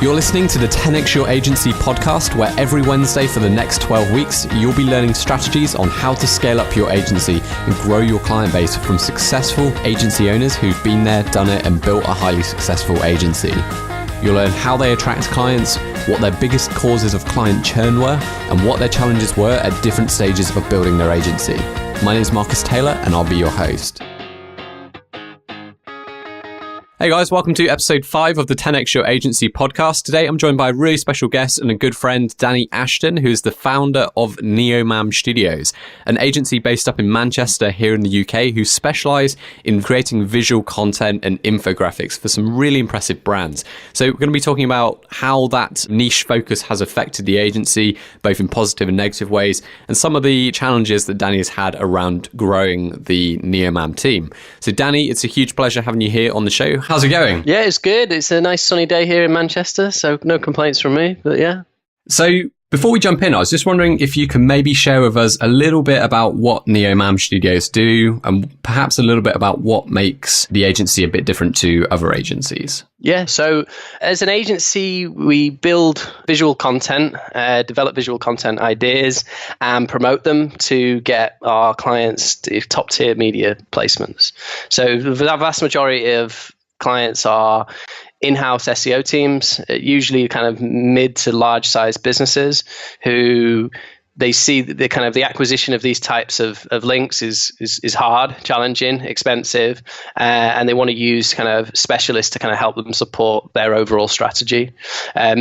You're listening to the 10x Your Agency podcast, where every Wednesday for the next 12 weeks, you'll be learning strategies on how to scale up your agency and grow your client base from successful agency owners who've been there, done it, and built a highly successful agency. You'll learn how they attract clients, what their biggest causes of client churn were, and what their challenges were at different stages of building their agency. My name is Marcus Taylor, and I'll be your host. Hey guys, welcome to episode 5 of the 10x Your Agency podcast. Today I'm joined by a really special guest and a good friend, Danny Ashton, who is the founder of NeoMam Studios, an agency based up in Manchester here in the UK who specialise in creating visual content and infographics for some really impressive brands. So we're going to be talking about how that niche focus has affected the agency, both in positive and negative ways, and some of the challenges that Danny has had around growing the NeoMam team. So Danny, it's a huge pleasure having you here on the show. How's it going? Yeah, it's good. It's a nice sunny day here in Manchester, so no complaints from me, but yeah. So before we jump in, I was just wondering if you can maybe share with us a little bit about what NeoMam Studios do and perhaps a little bit about what makes the agency a bit different to other agencies. Yeah, so as an agency, we build visual content, develop visual content ideas and promote them to get our clients to top tier media placements. So the vast majority of clients are in-house SEO teams, usually kind of mid to large size businesses who they see the kind of the acquisition of these types of links is hard, challenging, expensive, and they want to use kind of specialists to kind of help them support their overall strategy.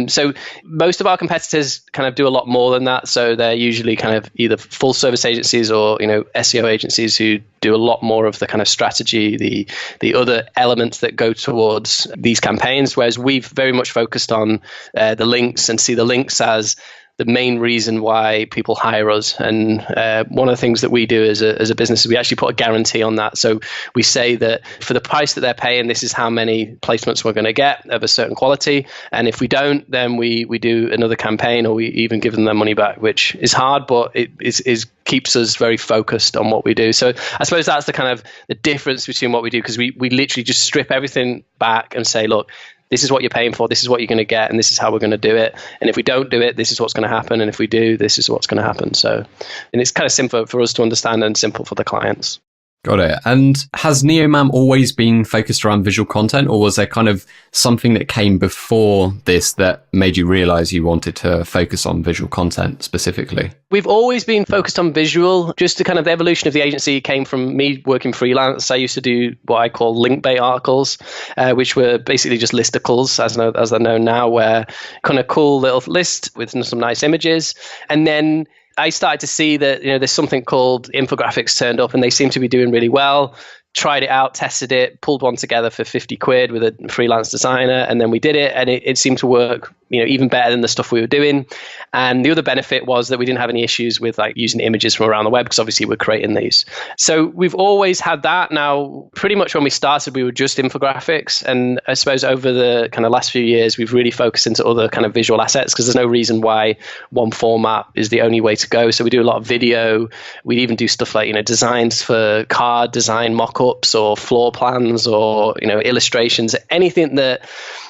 So most of our competitors kind of do a lot more than that. So they're usually kind of either full service agencies or SEO agencies who do a lot more of the kind of strategy, the other elements that go towards these campaigns. Whereas we've very much focused on the links and see the links as the main reason why people hire us. And one of the things that we do as a business is we actually put a guarantee on that. So we say that for the price that they're paying, this is how many placements we're going to get of a certain quality. And if we don't, then we do another campaign, or we even give them their money back, which is hard, but it keeps us very focused on what we do. So I suppose that's the kind of the difference between what we do, because we literally just strip everything back and say, look, this is what you're paying for, this is what you're going to get, and this is how we're going to do it. And if we don't do it, this is what's going to happen. And if we do, this is what's going to happen. So, and it's kind of simple for us to understand and simple for the clients. Got it. And has NeoMam always been focused around visual content, or was there kind of something that came before this that made you realize you wanted to focus on visual content specifically? We've always been focused on visual. Just the kind of the evolution of the agency came from me working freelance. I used to do what I call link bait articles, which were basically just listicles, as they're known now, where kind of cool little list with some nice images. And then I started to see that there's something called Infographics turned up, and they seem to be doing really well. Tried it out, tested it, pulled one together for 50 quid with a freelance designer, and then we did it, and it seemed to work even better than the stuff we were doing. And the other benefit was that we didn't have any issues with like using images from around the web, because obviously we're creating these. So we've always had that. Now, pretty much when we started, we were just infographics, and I suppose over the kind of last few years, we've really focused into other kind of visual assets, because there's no reason why one format is the only way to go. So we do a lot of video. We even do stuff like designs for card design mock-ups or floor plans or illustrations, anything that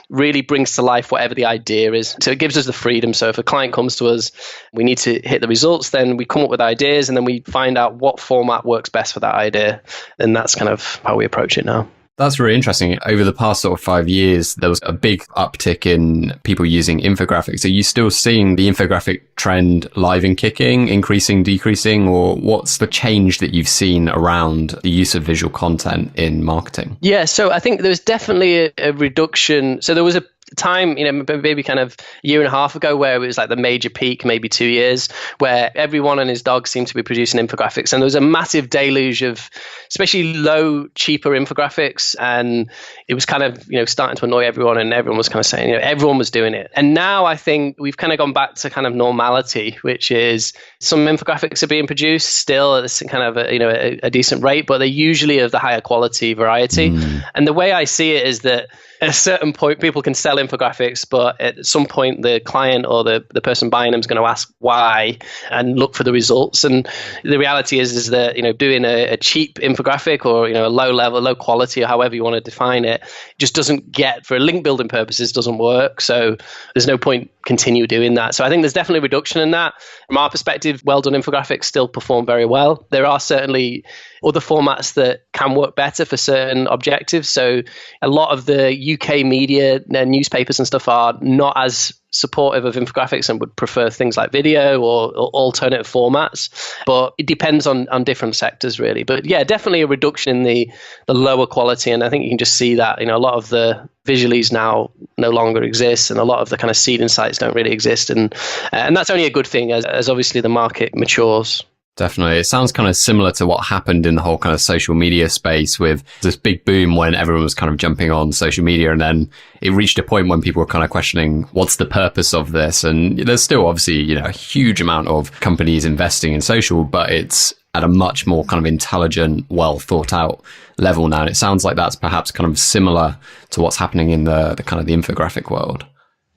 really brings to life whatever the idea is. So it gives us the freedom. So if a client comes to us, we need to hit the results, then we come up with ideas, and then we find out what format works best for that idea. And that's kind of how we approach it now. That's really interesting. Over the past sort of 5 years, there was a big uptick in people using infographics. Are you still seeing the infographic trend live and kicking, increasing, decreasing, or what's the change that you've seen around the use of visual content in marketing? Yeah, so I think there's definitely a reduction. So there was a time, maybe kind of a year and a half ago, where it was like the major peak, maybe 2 years, where everyone and his dog seemed to be producing infographics. And there was a massive deluge of especially low, cheaper infographics. And it was kind of, starting to annoy everyone, and everyone was kind of saying, everyone was doing it. And now I think we've kind of gone back to kind of normality, which is some infographics are being produced still at this kind of a decent rate, but they're usually of the higher quality variety. And the way I see it is that at a certain point, people can sell infographics, but at some point, the client or the person buying them is going to ask why and look for the results. And the reality is that, doing a cheap infographic or, a low level, low quality, or however you want to define it, just doesn't get, for link building purposes, doesn't work. So there's no point continue doing that. So I think there's definitely a reduction in that. From our perspective, well-done infographics still perform very well. There are certainly other formats that can work better for certain objectives. So a lot of the UK media, newspapers and stuff are not as supportive of infographics and would prefer things like video or alternative formats. But it depends on different sectors, really. But yeah, definitely a reduction in the lower quality. And I think you can just see that, a lot of the visualies now no longer exist, and a lot of the kind of seeding sites don't really exist. And that's only a good thing as obviously the market matures. Definitely. It sounds kind of similar to what happened in the whole kind of social media space with this big boom when everyone was kind of jumping on social media. And then it reached a point when people were kind of questioning, what's the purpose of this? And there's still obviously, a huge amount of companies investing in social, but it's at a much more kind of intelligent, well thought out level now. And it sounds like that's perhaps kind of similar to what's happening in the kind of the infographic world.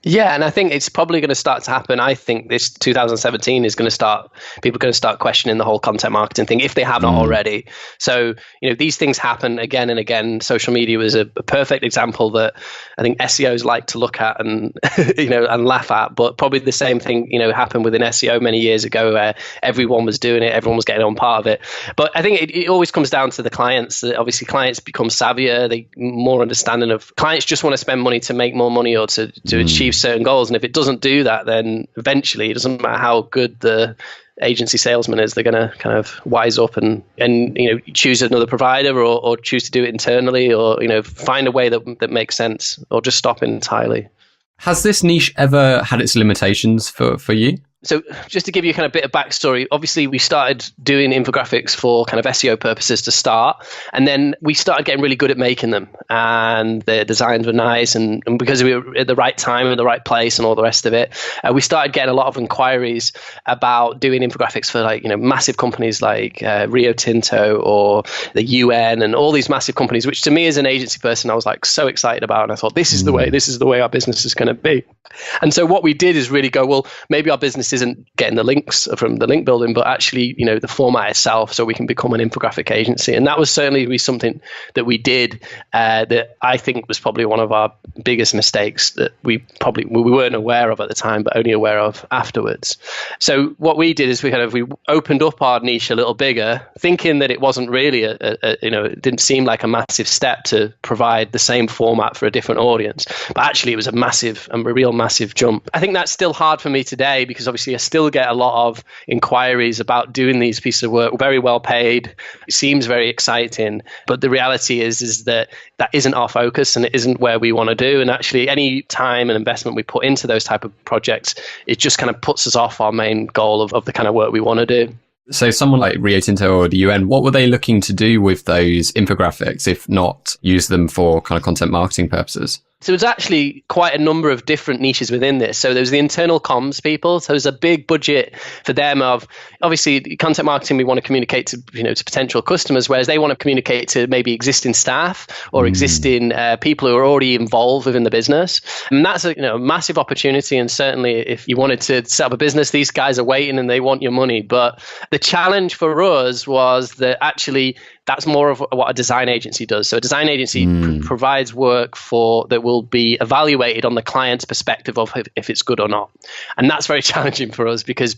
Yeah, and I think it's probably going to start to happen. I think this 2017 is going to start, people are going to start questioning the whole content marketing thing if they have not already. So, these things happen again and again. Social media was a perfect example that I think SEOs like to look at and, and laugh at. But probably the same thing, happened within SEO many years ago where everyone was doing it, everyone was getting on part of it. But I think it always comes down to the clients. Obviously, clients become savvier, they more understanding of, clients just want to spend money to make more money or to achieve certain goals. And if it doesn't do that, then eventually it doesn't matter how good the agency salesman is, they're going to kind of wise up and choose another provider or choose to do it internally or find a way that makes sense or just stop entirely. Has this niche ever had its limitations for you? So just to give you kind of a bit of backstory, obviously we started doing infographics for kind of SEO purposes to start. And then we started getting really good at making them. And the designs were nice. And because we were at the right time and the right place and all the rest of it, we started getting a lot of inquiries about doing infographics for massive companies like Rio Tinto or the UN and all these massive companies, which to me as an agency person, I was like so excited about. And I thought, this is the way our business is going to be. And so what we did is really go, well, maybe our business isn't getting the links from the link building, but actually, the format itself, so we can become an infographic agency. And that was certainly something that we did that I think was probably one of our biggest mistakes that we weren't aware of at the time, but only aware of afterwards. So what we did is we opened up our niche a little bigger, thinking that it wasn't really it didn't seem like a massive step to provide the same format for a different audience, but actually it was a real massive jump. I think that's still hard for me today because obviously I still get a lot of inquiries about doing these pieces of work, very well paid. It seems very exciting, but the reality is that isn't our focus and it isn't where we want to do. And actually any time and investment we put into those type of projects, it just kind of puts us off our main goal of the kind of work we want to do. So someone like Rio Tinto or the UN, what were they looking to do with those infographics, if not use them for kind of content marketing purposes? So there's actually quite a number of different niches within this. So there's the internal comms people. So there's a big budget for them of, obviously, content marketing, we want to communicate to, to potential customers, whereas they want to communicate to maybe existing staff or existing people who are already involved within the business. And that's a massive opportunity. And certainly if you wanted to set up a business, these guys are waiting and they want your money. But the challenge for us was that actually that's more of what a design agency does. So a design agency provides work that will be evaluated on the client's perspective of if it's good or not. And that's very challenging for us because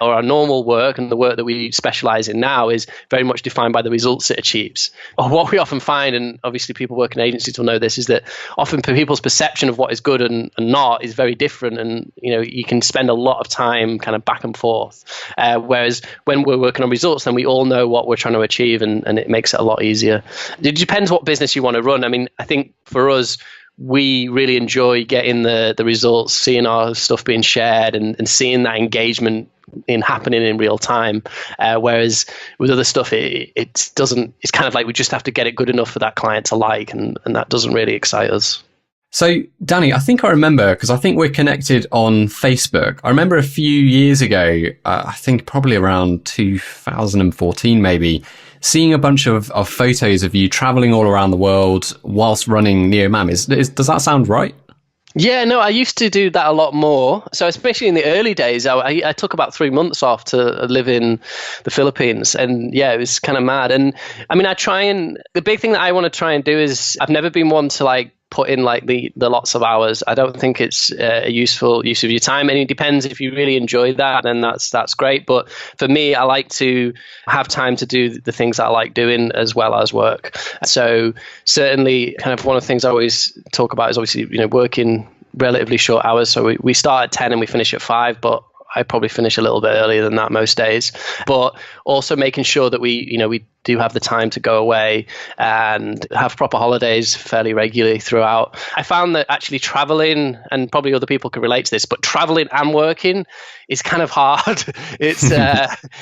our normal work and the work that we specialize in now is very much defined by the results it achieves. Or what we often find, and obviously people working in agencies will know this, is that often people's perception of what is good and not is very different. And, you can spend a lot of time kind of back and forth. Whereas when we're working on results, then we all know what we're trying to achieve and it makes it a lot easier. It depends what business you want to run. I mean, I think for us, we really enjoy getting the results, seeing our stuff being shared and seeing that engagement happening in real time. Whereas with other stuff, it doesn't, it's kind of like we just have to get it good enough for that client to like, and that doesn't really excite us. So, Danny, I think I remember, because I think we're connected on Facebook. I remember a few years ago, I think probably around 2014 maybe, seeing a bunch of photos of you traveling all around the world whilst running NeoMam. Does that sound right? Yeah, no, I used to do that a lot more. So especially in the early days, I took about 3 months off to live in the Philippines. And yeah, it was kind of mad. And I mean, the big thing that I want to try and do is I've never been one to like put in like the lots of hours. I don't think it's a useful use of your time. And it depends, if you really enjoy that, then that's great. But for me, I like to have time to do the things that I like doing as well as work. So certainly kind of one of the things I always talk about is obviously, working relatively short hours. So we start at 10 and we finish at 5, but I probably finish a little bit earlier than that most days. But also making sure that we do have the time to go away and have proper holidays fairly regularly throughout. I found that actually traveling, and probably other people can relate to this, but traveling and working is kind of hard. It's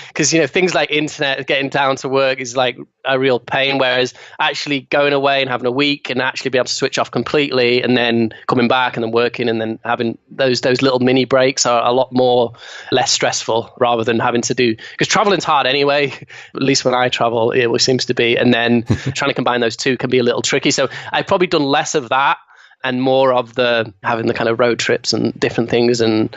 because things like internet, getting down to work is like a real pain, whereas actually going away and having a week and actually be able to switch off completely and then coming back and then working and then having those little mini breaks are a lot less stressful, rather than having to do, because traveling's hard anyway, at least when I travel it always seems to be, and then trying to combine those two can be a little tricky. So I've probably done less of that and more of having the kind of road trips and different things, and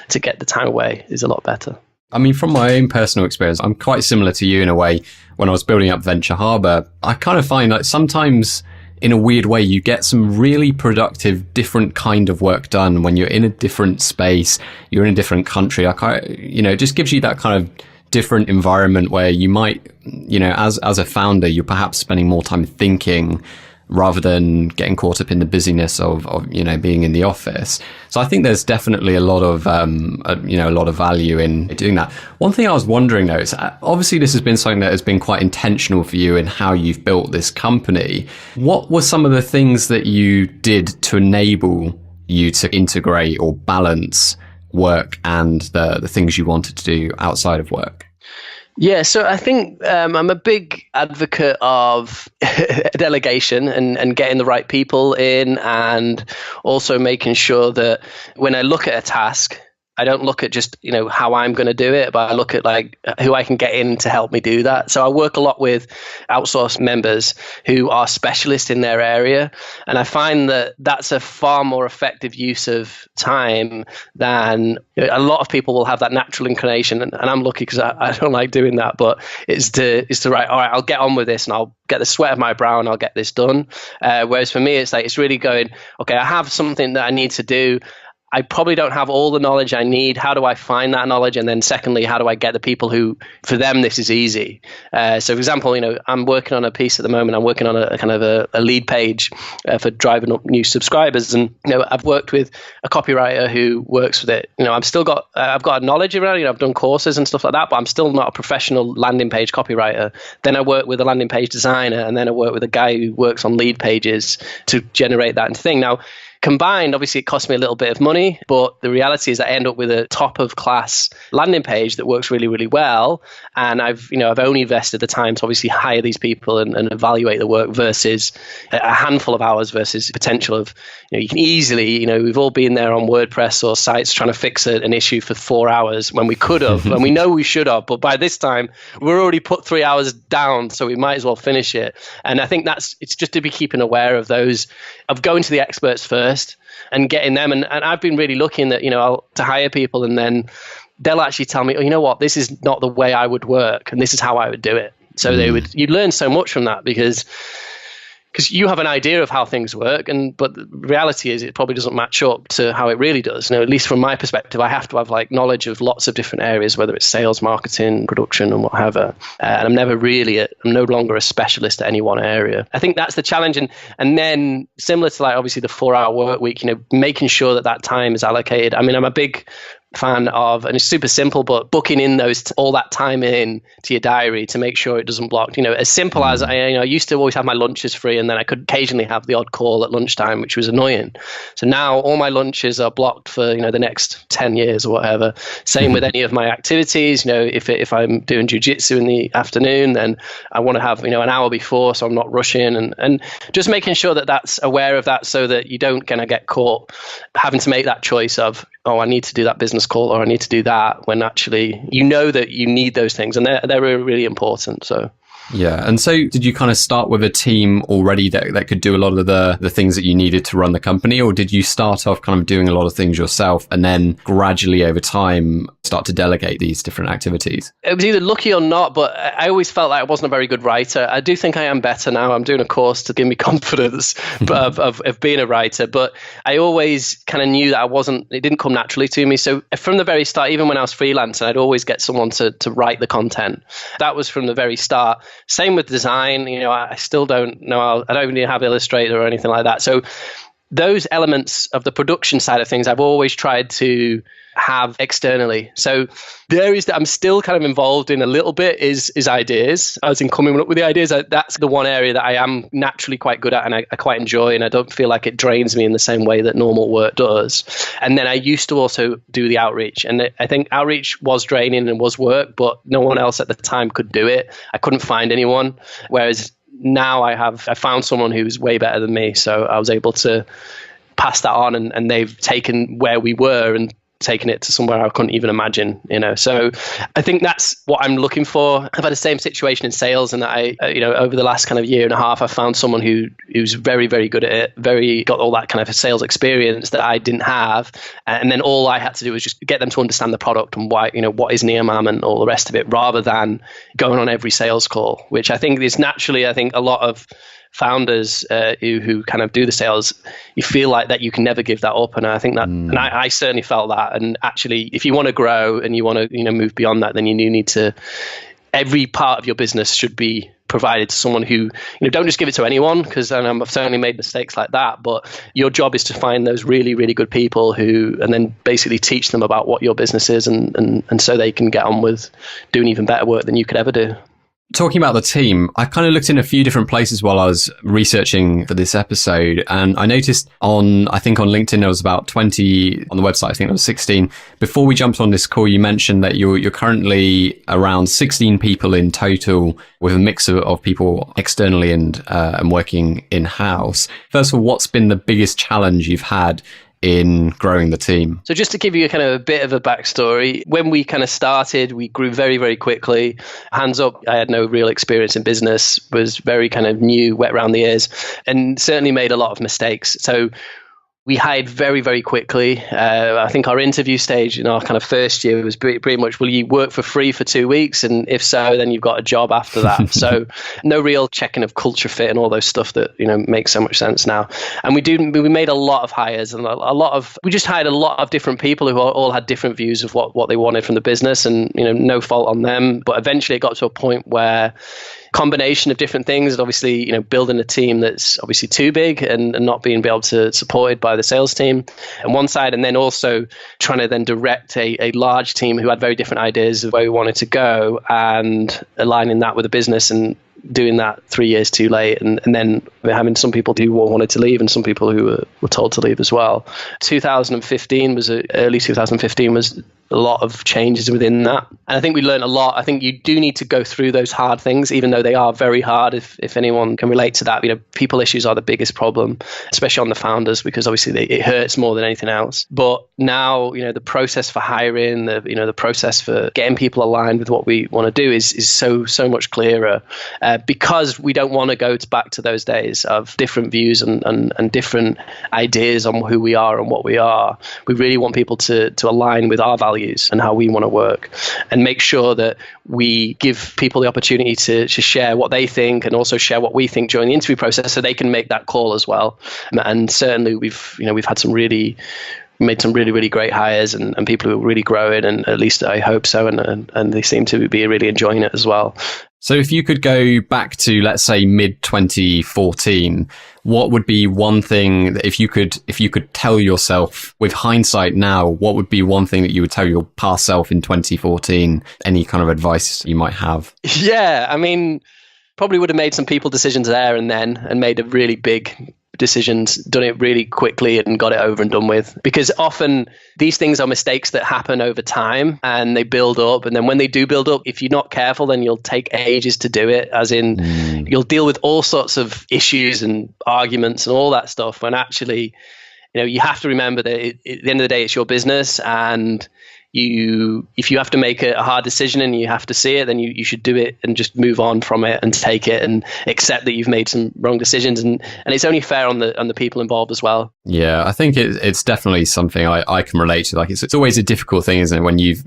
to get the time away is a lot better. I mean, from my own personal experience, I'm quite similar to you in a way. When I was building up Venture Harbour, I kind of find that sometimes in a weird way, you get some really productive, different kind of work done when you're in a different space, you're in a different country. It just gives you that kind of different environment where you might, as a founder, you're perhaps spending more time thinking rather than getting caught up in the busyness of being in the office. So I think there's definitely a lot of value in doing that. One thing I was wondering though is, obviously this has been something that has been quite intentional for you in how you've built this company. What were some of the things that you did to enable you to integrate or balance work and the things you wanted to do outside of work? Yeah, so I think I'm a big advocate of delegation and getting the right people in, and also making sure that when I look at a task, I don't look at just, how I'm going to do it, but I look at like who I can get in to help me do that. So I work a lot with outsourced members who are specialists in their area. And I find that that's a far more effective use of time than a lot of people will have that natural inclination. And I'm lucky because I don't like doing that, but it's to write, all right, I'll get on with this and I'll get the sweat of my brow and I'll get this done. Whereas for me, it's really going, okay, I have something that I need to do. I probably don't have all the knowledge I need. How do I find that knowledge? And then secondly, how do I get the people who, for them, this is easy? So for example, I'm working on a piece at the moment. I'm working on a kind of a lead page for driving up new subscribers. And, I've worked with a copywriter who works with it. I've got a knowledge around it. I've done courses and stuff like that, but I'm still not a professional landing page copywriter. Then I work with a landing page designer, and then I work with a guy who works on lead pages to generate that into thing. Now, combined, obviously, it costs me a little bit of money, but the reality is I end up with a top of class landing page that works really, really well. And I've only invested the time to obviously hire these people and evaluate the work versus a handful of hours versus potential of, you can easily, we've all been there on WordPress or sites trying to fix an issue for 4 hours when we could have, and we know we should have, but by this time we're already put 3 hours down, so we might as well finish it. And I think it's just to be keeping aware of those, of going to the experts first and getting them. And I've been really looking that, to hire people, and then they'll actually tell me, oh, you know what, this is not the way I would work, and this is how I would do it. So you'd learn so much from that because you have an idea of how things work, but the reality is it probably doesn't match up to how it really does. At least from my perspective, I have to have like knowledge of lots of different areas, whether it's sales, marketing, production, and whatever. And I'm no longer a specialist at any one area. I think that's the challenge. And then similar to like obviously the 4-hour work week, making sure that time is allocated. I mean, I'm a big fan of, and it's super simple, but booking in all that time in to your diary to make sure it doesn't block. As simple as I used to always have my lunches free, and then I could occasionally have the odd call at lunchtime, which was annoying. So now all my lunches are blocked for the next 10 years or whatever. Same with any of my activities. If I'm doing jiu-jitsu in the afternoon, then I want to have an hour before, so I'm not rushing, and just making sure that that's aware of that, so that you don't kind of get caught having to make that choice of, I need to do that business call or I need to do that, when actually that you need those things, and they're really, really important. So yeah. And so did you kind of start with a team already that could do a lot of the things that you needed to run the company, or did you start off kind of doing a lot of things yourself and then gradually over time start to delegate these different activities? It was either lucky or not, but I always felt like I wasn't a very good writer. I do think I am better now. I'm doing a course to give me confidence of being a writer, but I always kind of knew that it didn't come naturally to me. So from the very start, even when I was freelancing, I'd always get someone to write the content. That was from the very start. Same with design. I still don't know. I don't even have Illustrator or anything like that. So those elements of the production side of things, I've always tried to have externally. So the areas that I'm still kind of involved in a little bit is ideas, as in coming up with the ideas. That's the one area that I am naturally quite good at, and I quite enjoy, and I don't feel like it drains me in the same way that normal work does. And then I used to also do the outreach, and I think outreach was draining and was work, but no one else at the time could do it. I couldn't find anyone, whereas now I found someone who's way better than me, so I was able to pass that on, and they've taken where we were and taken it to somewhere I couldn't even imagine, So I think that's what I'm looking for. I've had the same situation in sales, and I, over the last kind of year and a half, I found someone who's very, very good at it, got all that kind of sales experience that I didn't have. And then all I had to do was just get them to understand the product and why, what is NeoMam and all the rest of it, rather than going on every sales call, which I think is naturally, a lot of founders who kind of do the sales, you feel like that you can never give that up, and I think that, and I certainly felt that. And actually, if you want to grow and you want to move beyond that, then you need to. Every part of your business should be provided to someone who don't just give it to anyone, because I've certainly made mistakes like that. But your job is to find those really, really good people and then basically teach them about what your business is, and so they can get on with doing even better work than you could ever do. Talking about the team, I kind of looked in a few different places while I was researching for this episode, and I noticed on LinkedIn there was about 20, on the website I think there was 16. Before we jumped on this call, you mentioned that you're currently around 16 people in total, with a mix of people externally and working in-house. First of all, what's been the biggest challenge you've had in growing the team? So just to give you a kind of a bit of a backstory, when we kind of started, we grew very, very quickly. Hands up, I had no real experience in business, was very kind of new, wet around the ears, and certainly made a lot of mistakes. So we hired very, very quickly. I think our interview stage in our kind of first year was pretty much, will you work for free for 2 weeks? And if so, then you've got a job after that. So no real checking of culture fit and all those stuff that, makes so much sense now. And we made a lot of hires, and we just hired a lot of different people who all had different views of what they wanted from the business, and, no fault on them. But eventually it got to a point where combination of different things, and obviously, building a team that's obviously too big and not being able to supported by the sales team on one side, and then also trying to then direct a large team who had very different ideas of where we wanted to go, and aligning that with the business, and doing that 3 years too late, and then we're having some people who wanted to leave and some people who were told to leave as well. Early 2015 was a lot of changes within that, and I think we learned a lot. I think you do need to go through those hard things, even though they are very hard. If anyone can relate to that, people issues are the biggest problem, especially on the founders, because obviously it hurts more than anything else. But now, the process for hiring, the process for getting people aligned with what we want to do is so much clearer, because we don't want to go back to those days of different views and different ideas on who we are and what we are. We really want people to align with our values and how we want to work, and make sure that we give people the opportunity to share what they think, and also share what we think during the interview process, so they can make that call as well. And certainly we've had made some really, really great hires, and people who are really growing, and at least I hope so, and they seem to be really enjoying it as well. So if you could go back to, let's say, mid 2014, what would be one thing that if you could tell yourself with hindsight now, what would be one thing that you would tell your past self in 2014? Any kind of advice you might have? Yeah, I mean, probably would have made some people decisions there and then and made a really big decisions, done it really quickly and got it over and done with. Because often these things are mistakes that happen over time and they build up. And then when they do build up, if you're not careful, then you'll take ages to do it. As in, you'll deal with all sorts of issues and arguments and all that stuff. When actually, you have to remember that at the end of the day, it's your business, and if you have to make a hard decision and you have to see it, then you should do it and just move on from it and take it and accept that you've made some wrong decisions, and it's only fair on the people involved as well. Yeah, I think it's definitely something I can relate to. Like it's always a difficult thing, isn't it? When you've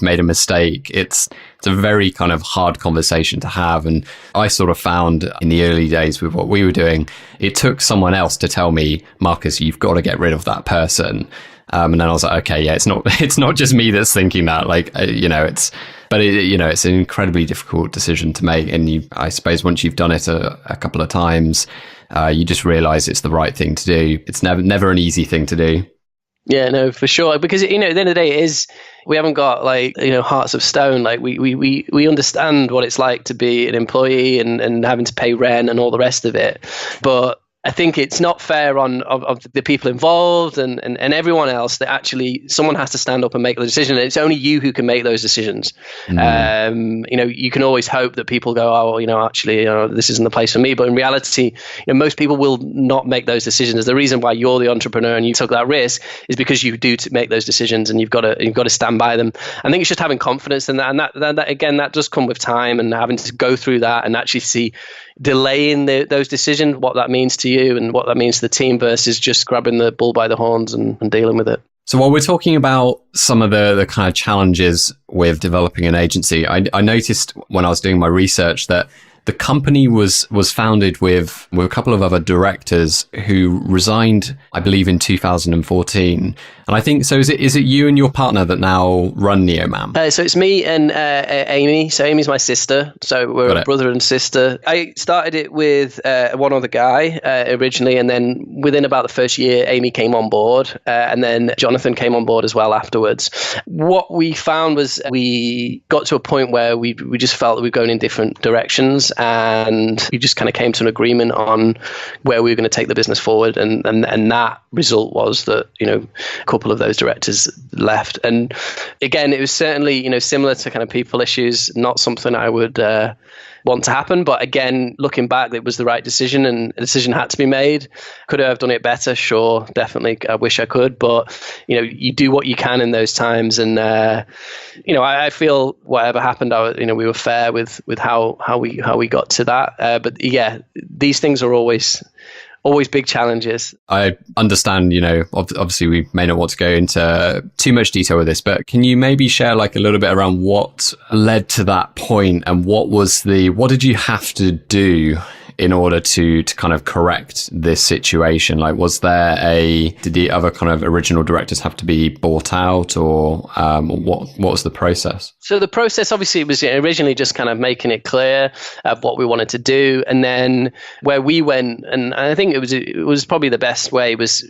made a mistake, it's a very kind of hard conversation to have. And I sort of found in the early days with what we were doing, it took someone else to tell me, Marcus, you've got to get rid of that person. And then I was like, okay, yeah, it's not just me that's thinking that, it's an incredibly difficult decision to make. And I suppose once you've done it a couple of times, you just realize it's the right thing to do. It's never an easy thing to do. Yeah, no, for sure. Because, at the end of the day, we haven't got hearts of stone. Like we understand what it's like to be an employee and having to pay rent and all the rest of it. But I think it's not fair of the people involved and everyone else that actually someone has to stand up and make the decision. And it's only you who can make those decisions. You can always hope that people go, this isn't the place for me. But in reality, most people will not make those decisions. The reason why you're the entrepreneur and you took that risk is because you do to make those decisions, and you've got to stand by them. I think it's just having confidence in that, and that again, that does come with time and having to go through that and actually see delaying those decisions, what that means to you and what that means to the team versus just grabbing the bull by the horns and dealing with it. So while we're talking about some of the kind of challenges with developing an agency, I noticed when I was doing my research that the company was founded with a couple of other directors who resigned, I believe, in 2014. And I think, so is it you and your partner that now run NeoMam? So it's me and Amy. So Amy's my sister. So we're a brother and sister. I started it with one other guy originally. And then within about the first year, Amy came on board. And then Jonathan came on board as well afterwards. What we found was we got to a point where we just felt that we were going in different directions. And we just kind of came to an agreement on where we were going to take the business forward. And that result was that, a couple of those directors left. And again, it was certainly, similar to kind of people issues, not something I would want to happen. But again, looking back, it was the right decision and a decision had to be made. Could I have done it better? Sure, definitely. I wish I could. But, you do what you can in those times. And, I feel whatever happened, we were fair with how we got to that. But yeah, these things are always big challenges. I understand, obviously we may not want to go into too much detail with this, but can you maybe share like a little bit around what led to that point and what did you have to do in order to kind of correct this situation? Like, did the other kind of original directors have to be bought out, or what was the process? So the process, obviously, it was originally just kind of making it clear of what we wanted to do. And then where we went, and I think it was probably the best way was,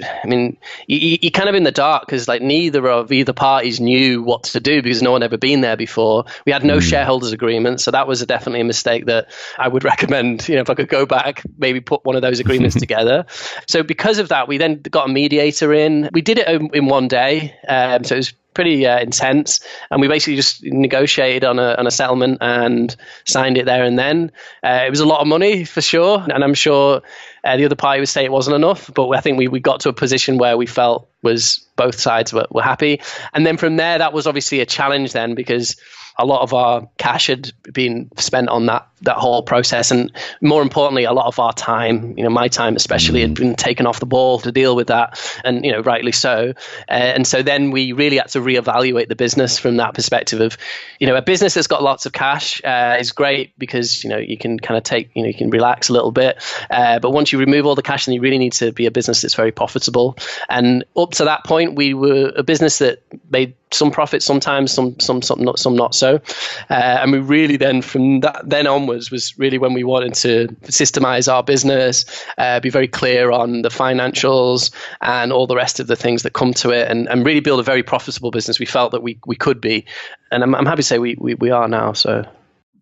you kind of in the dark because like neither of either parties knew what to do because no one had ever been there before. We had no shareholders agreement. So that was definitely a mistake that I would recommend, if I could go back, maybe put one of those agreements together. So because of that, we then got a mediator in. We did it in one day. So it was pretty intense. And we basically just negotiated on a settlement and signed it there and then. It was a lot of money for sure. And I'm sure the other party would say it wasn't enough. But I think we got to a position where we felt was both sides were happy. And then from there, that was obviously a challenge then because a lot of our cash had been spent on that that whole process. And more importantly, a lot of our time, my time especially, had been taken off the ball to deal with that, and rightly so. And so then we really had to reevaluate the business from that perspective of, a business that's got lots of cash is great because you can kind of take, you can relax a little bit. But once you remove all the cash, then you really need to be a business that's very profitable. And up to that point, we were a business that made some profit sometimes, some not so. And we really then, from that then onwards, was really when we wanted to systemize our business, be very clear on the financials and all the rest of the things that come to it, and really build a very profitable business. We felt that we could be, and I'm happy to say we are now. So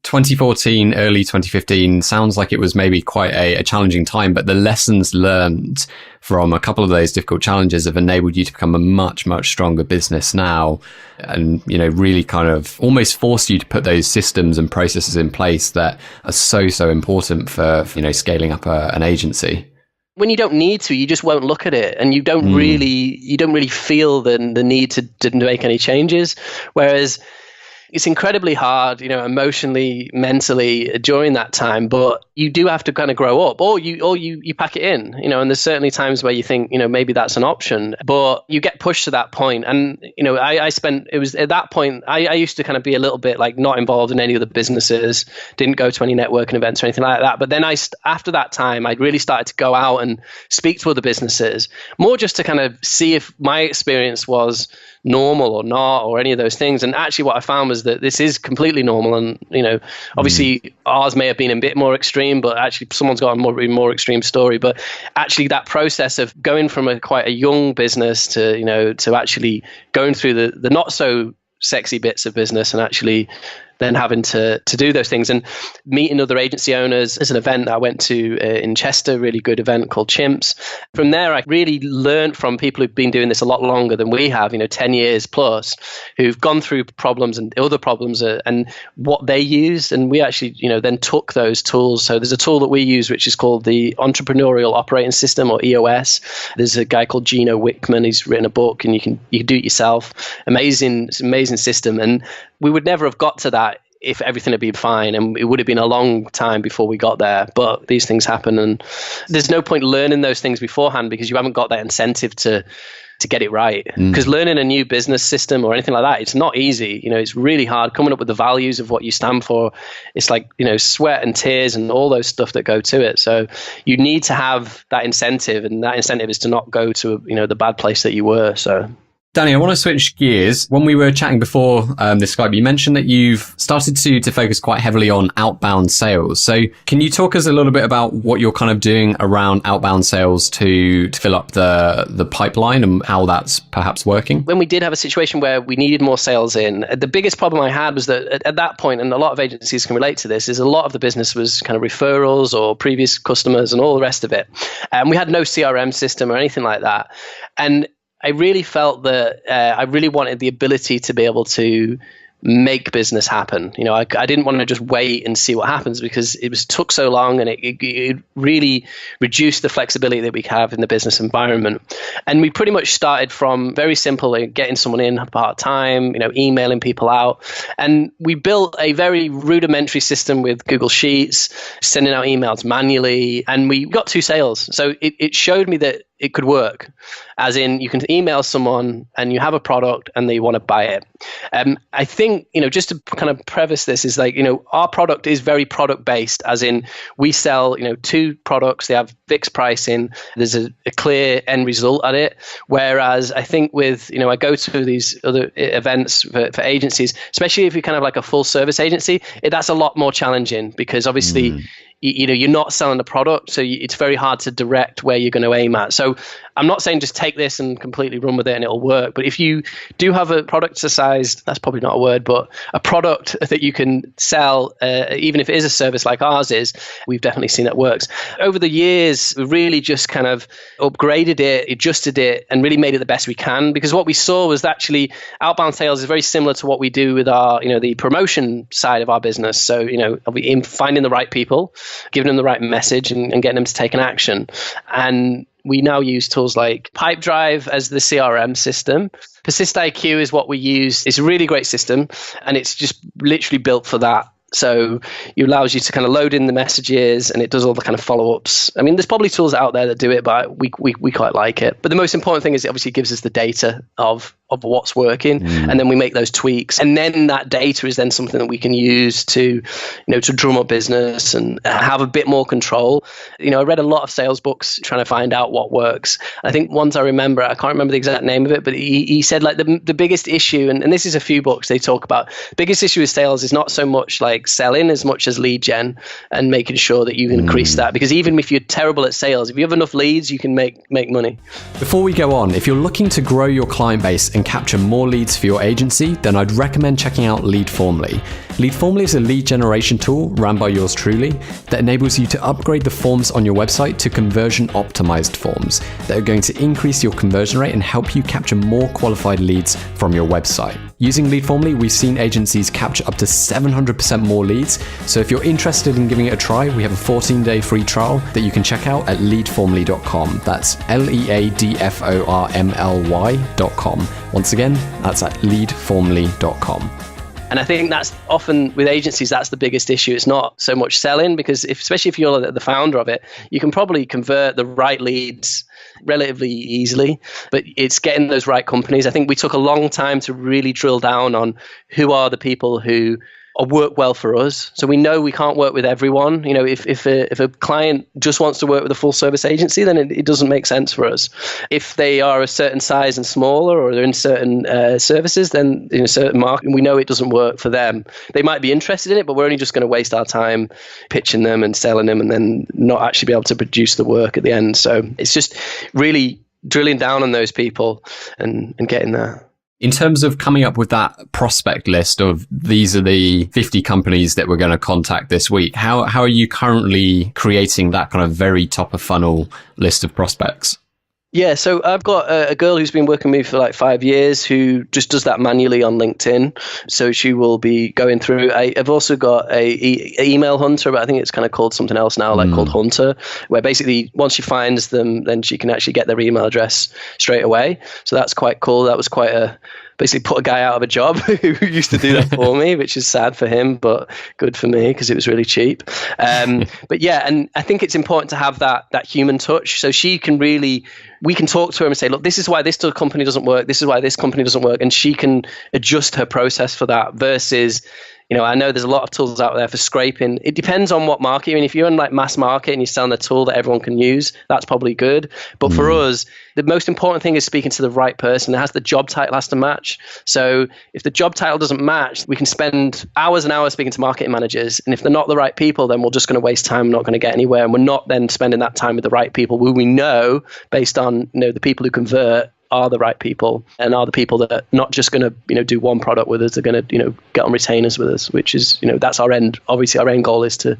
2014, early 2015 sounds like it was maybe quite a challenging time, but the lessons learned from a couple of those difficult challenges have enabled you to become a much, much stronger business now, and really kind of almost forced you to put those systems and processes in place that are so important for scaling up an agency. When you don't need to, you just won't look at it, and you don't really feel the need to make any changes. Whereas it's incredibly hard, emotionally, mentally during that time, but you do have to kind of grow up, or you pack it in, and there's certainly times where you think, maybe that's an option, but you get pushed to that point. And, it was at that point, I used to kind of be a little bit like not involved in any of the businesses, didn't go to any networking events or anything like that. But then after that time, I really started to go out and speak to other businesses, more just to kind of see if my experience was normal or not, or any of those things. And actually what I found was that this is completely normal. And, obviously ours may have been a bit more extreme, but actually someone's got a more extreme story. But actually that process of going from quite a young business to, to actually going through the not so sexy bits of business, and actually then having to do those things and meeting other agency owners. There's an event that I went to in Chester, really good event called Chimps. From there, I really learned from people who've been doing this a lot longer than we have, 10 years plus, who've gone through problems and other problems and what they used. And we actually, then took those tools. So there's a tool that we use, which is called the Entrepreneurial Operating System, or EOS. There's a guy called Gino Wickman. He's written a book, and you can do it yourself. Amazing system. And we would never have got to that if everything had been fine, and it would have been a long time before we got there. But these things happen, and there's no point learning those things beforehand because you haven't got that incentive to get it right. Because learning a new business system or anything like that, it's not easy. It's really hard coming up with the values of what you stand for. It's like, sweat and tears and all those stuff that go to it. So you need to have that incentive, and that incentive is to not go to the bad place that you were. So Danny, I want to switch gears. When we were chatting before this Skype, you mentioned that you've started to focus quite heavily on outbound sales. So can you talk us a little bit about what you're kind of doing around outbound sales to fill up the pipeline, and how that's perhaps working? When we did have a situation where we needed more sales in, the biggest problem I had was that at that point, and a lot of agencies can relate to this, is a lot of the business was kind of referrals or previous customers and all the rest of it. And we had no CRM system or anything like that. And I really felt that I really wanted the ability to be able to make business happen. I didn't want to just wait and see what happens, because it took so long, and it really reduced the flexibility that we have in the business environment. And we pretty much started from very simple, like getting someone in part-time, emailing people out. And we built a very rudimentary system with Google Sheets, sending out emails manually, and we got 2 sales. So it showed me that it could work, as in you can email someone and you have a product and they want to buy it. I think, just to kind of preface this is like, our product is very product based, as in we sell, 2 products, they have fixed pricing, there's a clear end result at it. Whereas I think with, I go to these other events for agencies, especially if you're kind of like a full service agency, that's a lot more challenging, because obviously, you're not selling the product, so it's very hard to direct where you're going to aim at. So I'm not saying just take this and completely run with it and it'll work. But if you do have a productized, that's probably not a word, but a product that you can sell, even if it is a service like ours is, we've definitely seen it works. Over the years, we've really just kind of upgraded it, adjusted it, and really made it the best we can. Because what we saw was that actually outbound sales is very similar to what we do with our, the promotion side of our business. So, in finding the right people, giving them the right message, and getting them to take an action. And we now use tools like Pipedrive as the CRM system. PersistIQ is what we use. It's a really great system, and it's just literally built for that. So it allows you to kind of load in the messages, and it does all the kind of follow-ups. I mean, there's probably tools out there that do it, but we quite like it. But the most important thing is it obviously gives us the data of what's working, and then we make those tweaks. And then that data is then something that we can use to, to drum up business and have a bit more control. I read a lot of sales books trying to find out what works. I think ones I remember, I can't remember the exact name of it, but he said like the biggest issue, and this is a few books they talk about, the biggest issue with sales is not so much like selling as much as lead gen and making sure that you increase that. Because even if you're terrible at sales, if you have enough leads, you can make money. Before we go on, if you're looking to grow your client base and capture more leads for your agency, then I'd recommend checking out Leadformly. Leadformly is a lead generation tool run by yours truly that enables you to upgrade the forms on your website to conversion optimized forms that are going to increase your conversion rate and help you capture more qualified leads from your website. Using Leadformly, we've seen agencies capture up to 700% more leads. So if you're interested in giving it a try, we have a 14-day free trial that you can check out at leadformly.com. That's leadformly.com. Once again, that's at leadformly.com. And I think that's often with agencies, that's the biggest issue. It's not so much selling, because especially if you're the founder of it, you can probably convert the right leads relatively easily, but it's getting those right companies. I think we took a long time to really drill down on who are the people who work well for us. So we know we can't work with everyone. If a client just wants to work with a full service agency, then it doesn't make sense for us. If they are a certain size and smaller, or they're in certain services, then in a certain market, we know it doesn't work for them. They might be interested in it, but we're only just going to waste our time pitching them and selling them and then not actually be able to produce the work at the end. So it's just really drilling down on those people and getting there. In terms of coming up with that prospect list of these are the 50 companies that we're going to contact this week, how are you currently creating that kind of very top of funnel list of prospects? Yeah, so I've got a girl who's been working with me for like 5 years who just does that manually on LinkedIn. So she will be going through. I've also got a email hunter, but I think it's kind of called something else now, like called Hunter, where basically once she finds them, then she can actually get their email address straight away. So that's quite cool. That was basically put a guy out of a job who used to do that for me, which is sad for him, but good for me because it was really cheap. But yeah, and I think it's important to have that human touch. So we can talk to her and say, look, this is why this company doesn't work. This is why this company doesn't work. And she can adjust her process for that versus, I know there's a lot of tools out there for scraping. It depends on what market. I mean, if you're in like mass market and you're selling a tool that everyone can use, that's probably good. But for us, the most important thing is speaking to the right person. The job title has to match. So if the job title doesn't match, we can spend hours and hours speaking to marketing managers. And if they're not the right people, then we're just going to waste time, not going to get anywhere. And we're not then spending that time with the right people who we know based on, the people who convert are the right people and are the people that are not just going to, do one product with us. They're going to, get on retainers with us, which is, that's our end. Obviously, our end goal is to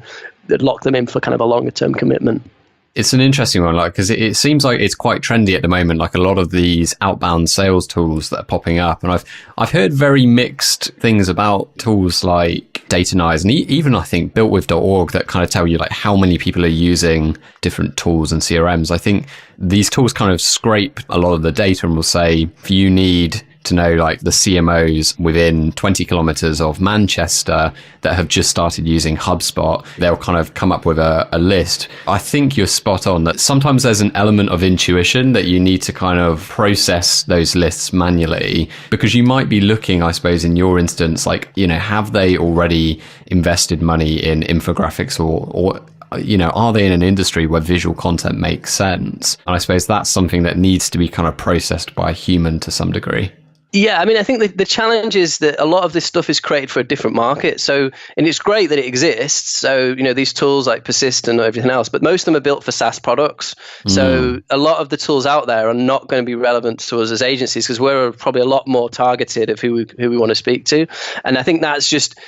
lock them in for kind of a longer term commitment. It's an interesting one, because it seems like it's quite trendy at the moment, like a lot of these outbound sales tools that are popping up. And I've heard very mixed things about tools like Datanize and even I think builtwith.org that kind of tell you like how many people are using different tools and CRMs. I think these tools kind of scrape a lot of the data and will say, if you need to know like the CMOs within 20 kilometers of Manchester that have just started using HubSpot, they'll kind of come up with a list. I think you're spot on that sometimes there's an element of intuition that you need to kind of process those lists manually, because you might be looking, I suppose, in your instance, like, have they already invested money in infographics or are they in an industry where visual content makes sense? And I suppose that's something that needs to be kind of processed by a human to some degree. Yeah, I mean, I think the challenge is that a lot of this stuff is created for a different market. So, and it's great that it exists. So, these tools like Persist and everything else, but most of them are built for SaaS products. So a lot of the tools out there are not going to be relevant to us as agencies because we're probably a lot more targeted of who we want to speak to. And I think that's just,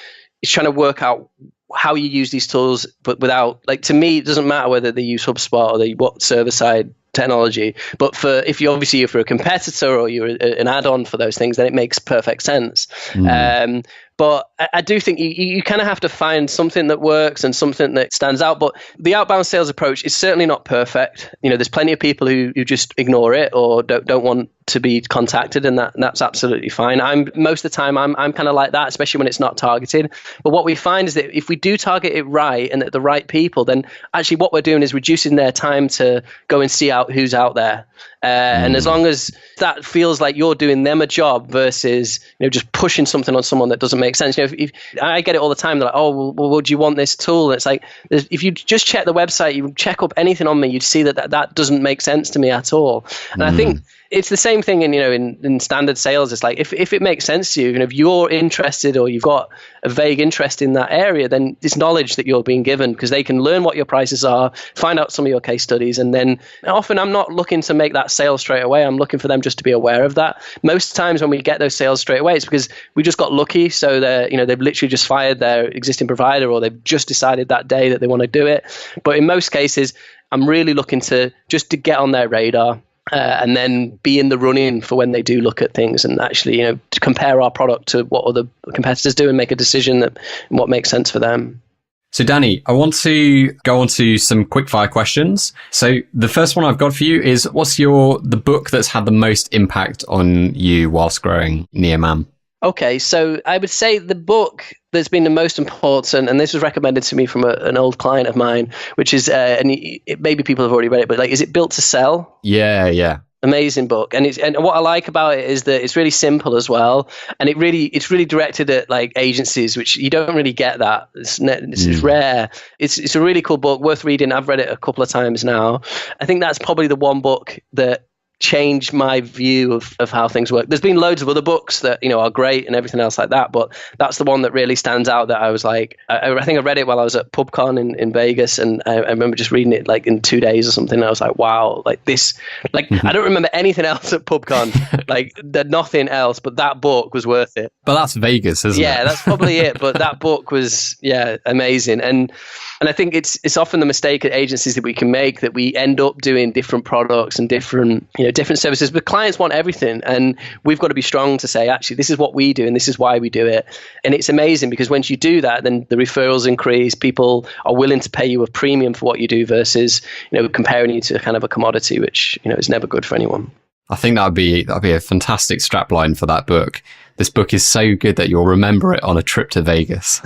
it's trying to work out how you use these tools, but without, like, to me, it doesn't matter whether they use HubSpot or what server-side technology, but if you're a competitor or you're an add-on for those things, then it makes perfect sense. But I do think you kind of have to find something that works and something that stands out. But the outbound sales approach is certainly not perfect. There's plenty of people who just ignore it or don't want to be contacted, and that's absolutely fine. Most of the time I'm kind of like that, especially when it's not targeted. But what we find is that if we do target it right and at the right people, then actually what we're doing is reducing their time to go and see out who's out there. And as long as that feels like you're doing them a job versus just pushing something on someone that doesn't make sense. If I get it all the time, they're like, oh, well, would you want this tool? And it's like, if you just check the website, you check up anything on me, you'd see that doesn't make sense to me at all. And I think it's the same thing in standard sales. It's like if it makes sense to you, and if you're interested or you've got a vague interest in that area, then it's knowledge that you're being given, because they can learn what your prices are, find out some of your case studies, and then often I'm not looking to make that sale straight away. I'm looking for them just to be aware of that. Most times when we get those sales straight away, it's because we just got lucky. So they've literally just fired their existing provider, or they've just decided that day that they want to do it. But in most cases, I'm really looking to get on their radar. And then be in the running for when they do look at things, and actually, to compare our product to what other competitors do and make a decision that what makes sense for them. So Danny, I want to go on to some quickfire questions. So the first one I've got for you is, what's the book that's had the most impact on you whilst growing NeoMam? Okay, so I would say the book that's been the most important, and this was recommended to me from an old client of mine, which is, maybe people have already read it, but is it Built to Sell? Yeah. Amazing book, and what I like about it is that it's really simple as well, and it's really directed at agencies, which you don't really get that. It's rare. It's a really cool book, worth reading. I've read it a couple of times now. I think that's probably the one book that changed my view of how things work. There's been loads of other books that are great and everything else like that, but that's the one that really stands out, that I was like, I think I read it while I was at PubCon in Vegas, and I remember just reading it in 2 days or something, and I was like, wow, this I don't remember anything else at PubCon, nothing else, but that book was worth it. But that's Vegas, isn't it? Yeah, that's probably it. But that book was amazing. And I think it's often the mistake at agencies that we can make, that we end up doing different products and different services, but clients want everything, and we've got to be strong to say, actually, this is what we do and this is why we do it. And it's amazing, because once you do that, then the referrals increase. People are willing to pay you a premium for what you do versus comparing you to kind of a commodity, which is never good for anyone. I think that'd be a fantastic strapline for that book. This book is so good that you'll remember it on a trip to Vegas.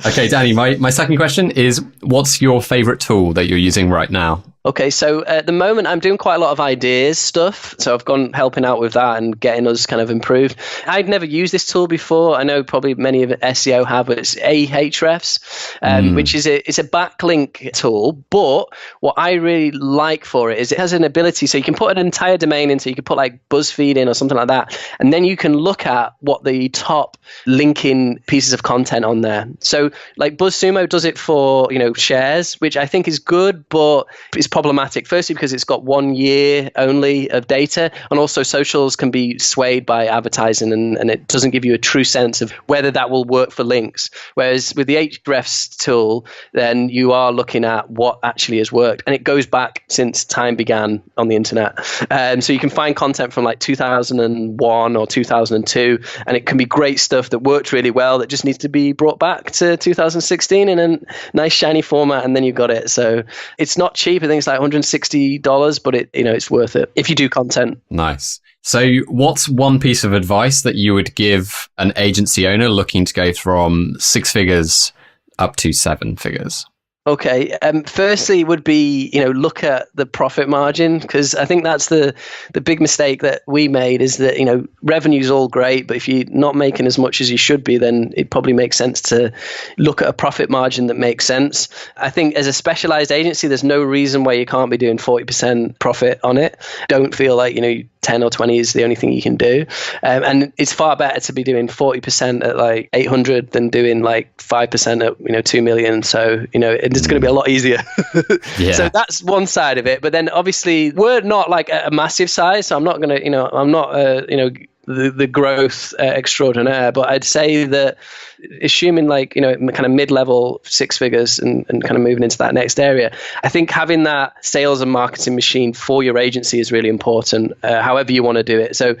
Okay, Danny, my second question is, what's your favorite tool that you're using right now? Okay, so at the moment, I'm doing quite a lot of ideas stuff. So I've gone helping out with that and getting us kind of improved. I'd never used this tool before. I know probably many of SEO have, but it's Ahrefs, which is it's a backlink tool. But what I really like for it is it has an ability, so you can put an entire domain in, so you can put BuzzFeed in or something like that, and then you can look at what the top linking pieces of content on there. So BuzzSumo does it for shares, which I think is good, but it's problematic. Firstly, because it's got 1 year only of data, and also socials can be swayed by advertising, and it doesn't give you a true sense of whether that will work for links. Whereas with the Ahrefs tool, then you are looking at what actually has worked, and it goes back since time began on the internet. So you can find content from 2001 or 2002, and it can be great stuff that worked really well that just needs to be brought back to 2016 in a nice shiny format, and then you've got it. So it's not cheap. I think it's $160, but it's worth it if you do content. Nice. So what's one piece of advice that you would give an agency owner looking to go from 6 figures up to 7 figures? Okay. Firstly, would be look at the profit margin, because I think that's the big mistake that we made, is that revenue is all great, but if you're not making as much as you should be, then it probably makes sense to look at a profit margin that makes sense. I think as a specialized agency, there's no reason why you can't be doing 40% profit on it. Don't feel like 10 or 20 is the only thing you can do, and it's far better to be doing 40% at 800 than doing 5% at 2 million. So it's going to be a lot easier. Yeah. So that's one side of it. But then obviously we're not a massive size, so I'm not going to the growth extraordinaire. But I'd say that assuming like, kind of mid-level 6 figures and kind of moving into that next area, I think having that sales and marketing machine for your agency is really important, however you want to do it. So,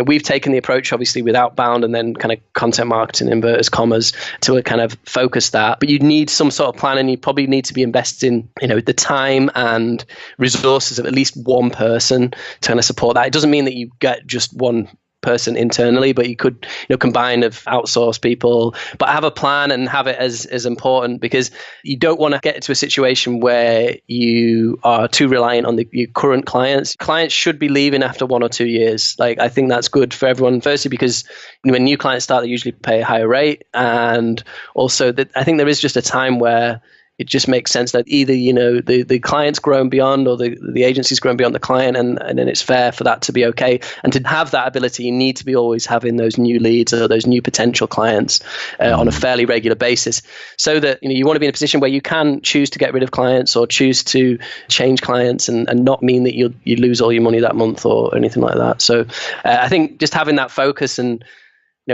we've taken the approach obviously with Outbound and then kind of content marketing, inverted commas, to kind of focus that. But you need some sort of plan, and you probably need to be investing, the time and resources of at least one person to kind of support that. It doesn't mean that you get just one person internally, but you could combine of outsource people, but have a plan and have it as important, because you don't want to get into a situation where you are too reliant on your current clients. Clients should be leaving after 1 or 2 years. Like, I think that's good for everyone, firstly because when new clients start, they usually pay a higher rate, and also that I think there is just a time where it just makes sense that either, the client's grown beyond, or the agency's grown beyond the client, and then it's fair for that to be okay. And to have that ability, you need to be always having those new leads or those new potential clients on a fairly regular basis, so that, you want to be in a position where you can choose to get rid of clients or choose to change clients and not mean that you lose all your money that month or anything like that. So I think just having that focus and,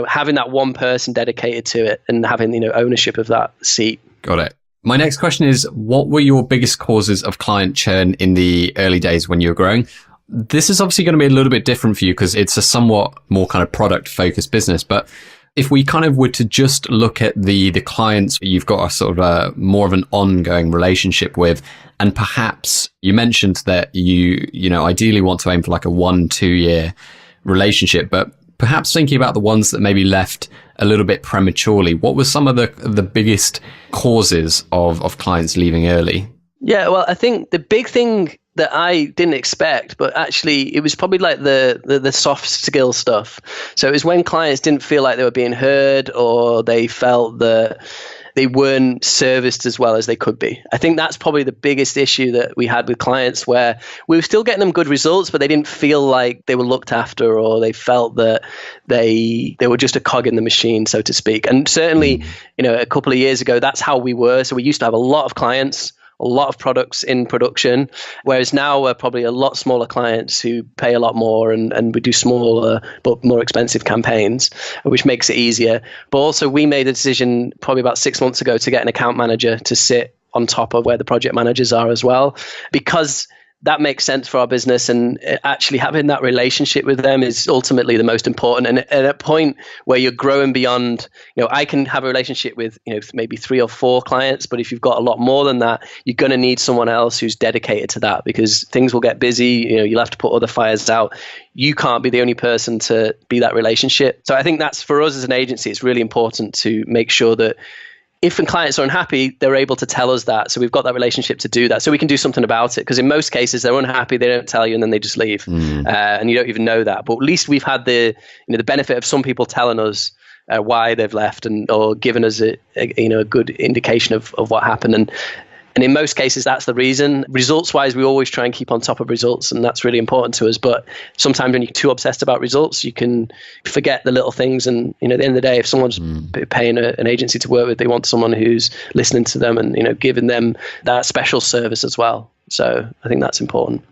having that one person dedicated to it and having, ownership of that seat. Got it. My next question is, what were your biggest causes of client churn in the early days when you were growing? This is obviously going to be a little bit different for you because it's a somewhat more kind of product focused business. But if we kind of were to just look at the clients you've got a sort of more of an ongoing relationship with, and perhaps you mentioned that you ideally want to aim for like a 1-2 year relationship, but perhaps thinking about the ones that maybe left a little bit prematurely, what were some of the biggest causes of clients leaving early? Yeah, well, I think the big thing that I didn't expect, but actually it was probably like the soft skill stuff. So it was when clients didn't feel like they were being heard, or they felt that they weren't serviced as well as they could be. I think that's probably the biggest issue that we had with clients, where we were still getting them good results, but they didn't feel like they were looked after, or they felt that they were just a cog in the machine, so to speak. And certainly, a couple of years ago, that's how we were. So we used to have a lot of clients, a lot of products in production, whereas now we're probably a lot smaller clients who pay a lot more, and we do smaller but more expensive campaigns, which makes it easier. But also we made a decision probably about 6 months ago to get an account manager to sit on top of where the project managers are as well, because that makes sense for our business, and actually having that relationship with them is ultimately the most important. And at a point where you're growing beyond, I can have a relationship with, maybe 3 or 4 clients, but if you've got a lot more than that, you're going to need someone else who's dedicated to that, because things will get busy. You'll have to put other fires out. You can't be the only person to be that relationship. So I think that's, for us as an agency, it's really important to make sure that if clients are unhappy, they're able to tell us that. So we've got that relationship to do that, so we can do something about it. Because in most cases, they're unhappy, they don't tell you, and then they just leave, and you don't even know that. But at least we've had the benefit of some people telling us why they've left, or giving us a good indication of what happened. And in most cases, that's the reason. Results-wise, we always try and keep on top of results, and that's really important to us. But sometimes when you're too obsessed about results, you can forget the little things. And at the end of the day, if someone's paying an agency to work with, they want someone who's listening to them and giving them that special service as well. So I think that's important.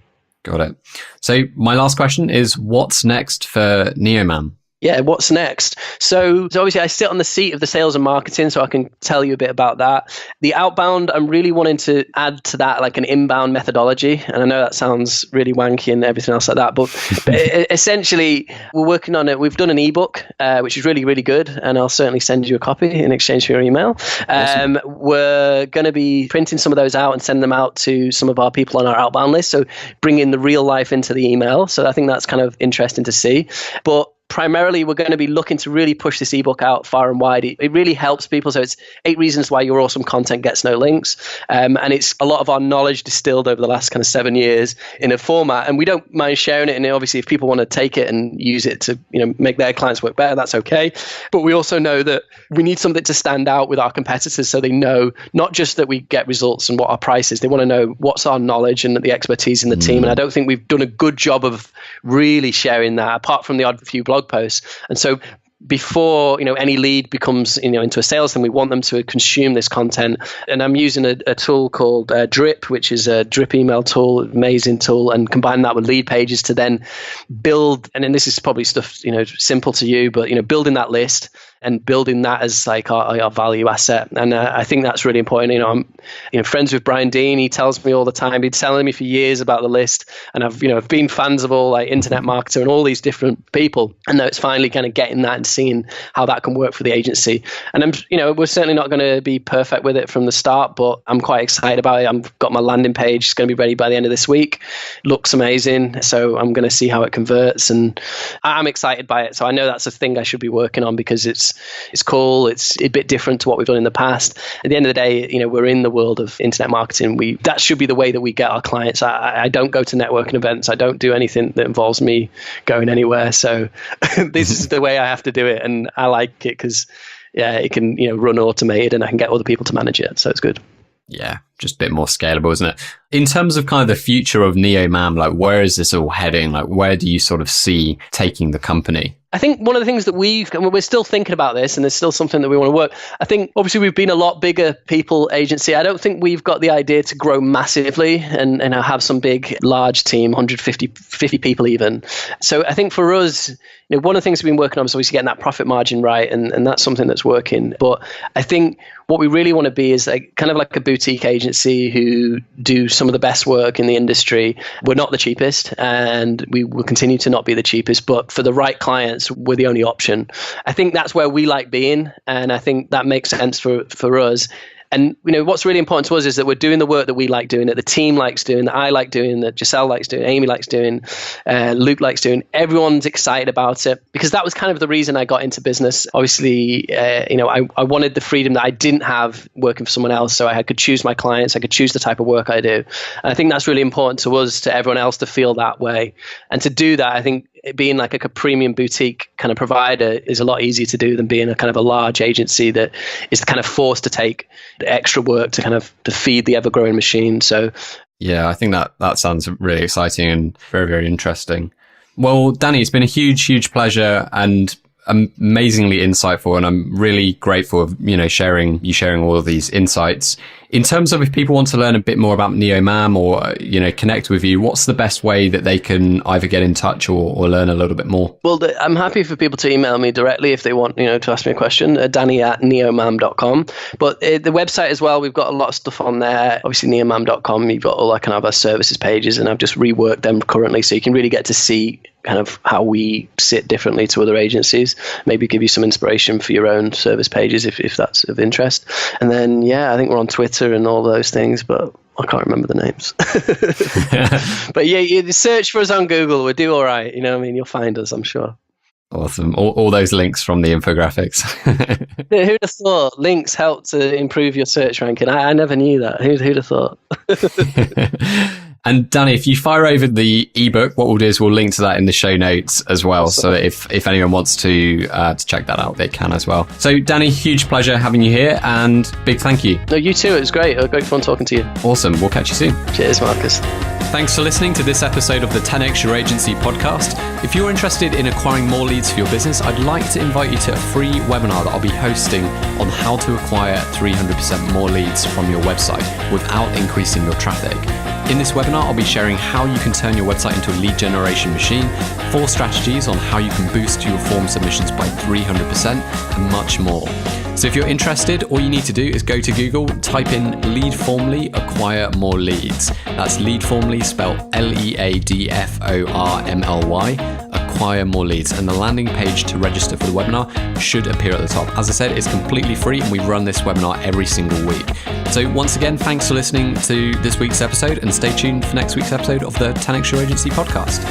Got it. So my last question is, what's next for NeoMam? Yeah, what's next? So obviously I sit on the seat of the sales and marketing, so I can tell you a bit about that. The outbound, I'm really wanting to add to that like an inbound methodology. And I know that sounds really wanky and everything else like that, but essentially we're working on it. We've done an ebook, which is really, really good. And I'll certainly send you a copy in exchange for your email. Awesome. We're going to be printing some of those out and sending them out to some of our people on our outbound list. So bringing the real life into the email. So I think that's kind of interesting to see. But primarily, we're going to be looking to really push this ebook out far and wide. It really helps people. So it's 8 reasons why your awesome content gets no links. And it's a lot of our knowledge distilled over the last kind of 7 years in a format. And we don't mind sharing it. And obviously, if people want to take it and use it to make their clients work better, that's okay. But we also know that we need something to stand out with our competitors, so they know not just that we get results and what our price is. They want to know what's our knowledge and the expertise in the team. And I don't think we've done a good job of really sharing that, apart from the odd few blog posts. And so before any lead becomes into a sales thing, we want them to consume this content. And I'm using a tool called Drip, which is a drip email tool, amazing tool, and combine that with lead pages to then build. And then this is probably stuff simple to you, but building that list and building that as like our value asset. And I think that's really important. I'm friends with Brian Dean. He tells me all the time. He's telling me for years about the list, and I've been fans of all like internet marketer and all these different people. And now it's finally kind of getting that and seeing how that can work for the agency. And I'm we're certainly not going to be perfect with it from the start, but I'm quite excited about it. I've got my landing page. It's going to be ready by the end of this week. Looks amazing. So I'm going to see how it converts, and I'm excited by it. So I know that's a thing I should be working on because it's cool. It's a bit different to what we've done in the past. At the end of the day, we're in the world of internet marketing. That should be the way that we get our clients. I don't go to networking events. I don't do anything that involves me going anywhere. So this is the way I have to do it, and I like it because it can run automated, and I can get other people to manage it. So it's good. Yeah, just a bit more scalable, isn't it? In terms of kind of the future of NeoMam, like where is this all heading? Like where do you sort of see taking the company? I think one of the things that we're still thinking about this, and there's still something that we want to work. I think obviously we've been a lot bigger people agency. I don't think we've got the idea to grow massively and have some big, large team, 150 people even. So I think for us, one of the things we've been working on is obviously getting that profit margin right, and that's something that's working. But I think what we really want to be is kind of like a boutique agency who do some of the best work in the industry. We're not the cheapest, and we will continue to not be the cheapest, but for the right clients, we're the only option. I think that's where we like being, and I think that makes sense for us. And what's really important to us is that we're doing the work that we like doing, that the team likes doing, that I like doing, that Giselle likes doing, Amy likes doing, Luke likes doing. Everyone's excited about it, because that was kind of the reason I got into business. Obviously, I wanted the freedom that I didn't have working for someone else, so I could choose my clients, I could choose the type of work I do. And I think that's really important to us, to everyone else, to feel that way. And to do that, I think being like a premium boutique kind of provider is a lot easier to do than being a kind of a large agency that is kind of forced to take the extra work to feed the ever-growing machine. So yeah, I think that sounds really exciting and very, very interesting. Well, Danny, it's been a huge pleasure and amazingly insightful, and I'm really grateful of sharing all of these insights. In terms of if people want to learn a bit more about NeoMam or connect with you, what's the best way that they can either get in touch or learn a little bit more? Well, I'm happy for people to email me directly if they want to ask me a question, danny@neomam.com. But the website as well, we've got a lot of stuff on there. Obviously neomam.com, you've got all our kind of our services pages, and I've just reworked them currently, so you can really get to see kind of how we sit differently to other agencies, maybe give you some inspiration for your own service pages if that's of interest. And then I think we're on Twitter and all those things, but I can't remember the names. But you search for us on Google, we'll do all right. You'll find us, I'm sure. Awesome. All those links from the infographics. Who'd have thought links help to improve your search ranking? I never knew that. Who'd have thought? And Danny, if you fire over the ebook, what we'll do is we'll link to that in the show notes as well. Awesome. So if anyone wants to check that out, they can as well. So Danny, huge pleasure having you here, and big thank you. No, you too. It was great. Great fun talking to you. Awesome. We'll catch you soon. Cheers, Marcus. Thanks for listening to this episode of the 10x Your Agency podcast. If you're interested in acquiring more leads for your business, I'd like to invite you to a free webinar that I'll be hosting on how to acquire 300% more leads from your website without increasing your traffic. In this webinar, I'll be sharing how you can turn your website into a lead generation machine, 4 strategies on how you can boost your form submissions by 300%, and much more. So if you're interested, all you need to do is go to Google, type in Leadformly, acquire more leads. That's Leadformly, spelled Leadformly, acquire more leads. And the landing page to register for the webinar should appear at the top. As I said, it's completely free, and we run this webinar every single week. So once again, thanks for listening to this week's episode, and stay tuned for next week's episode of the 10x Your Agency podcast.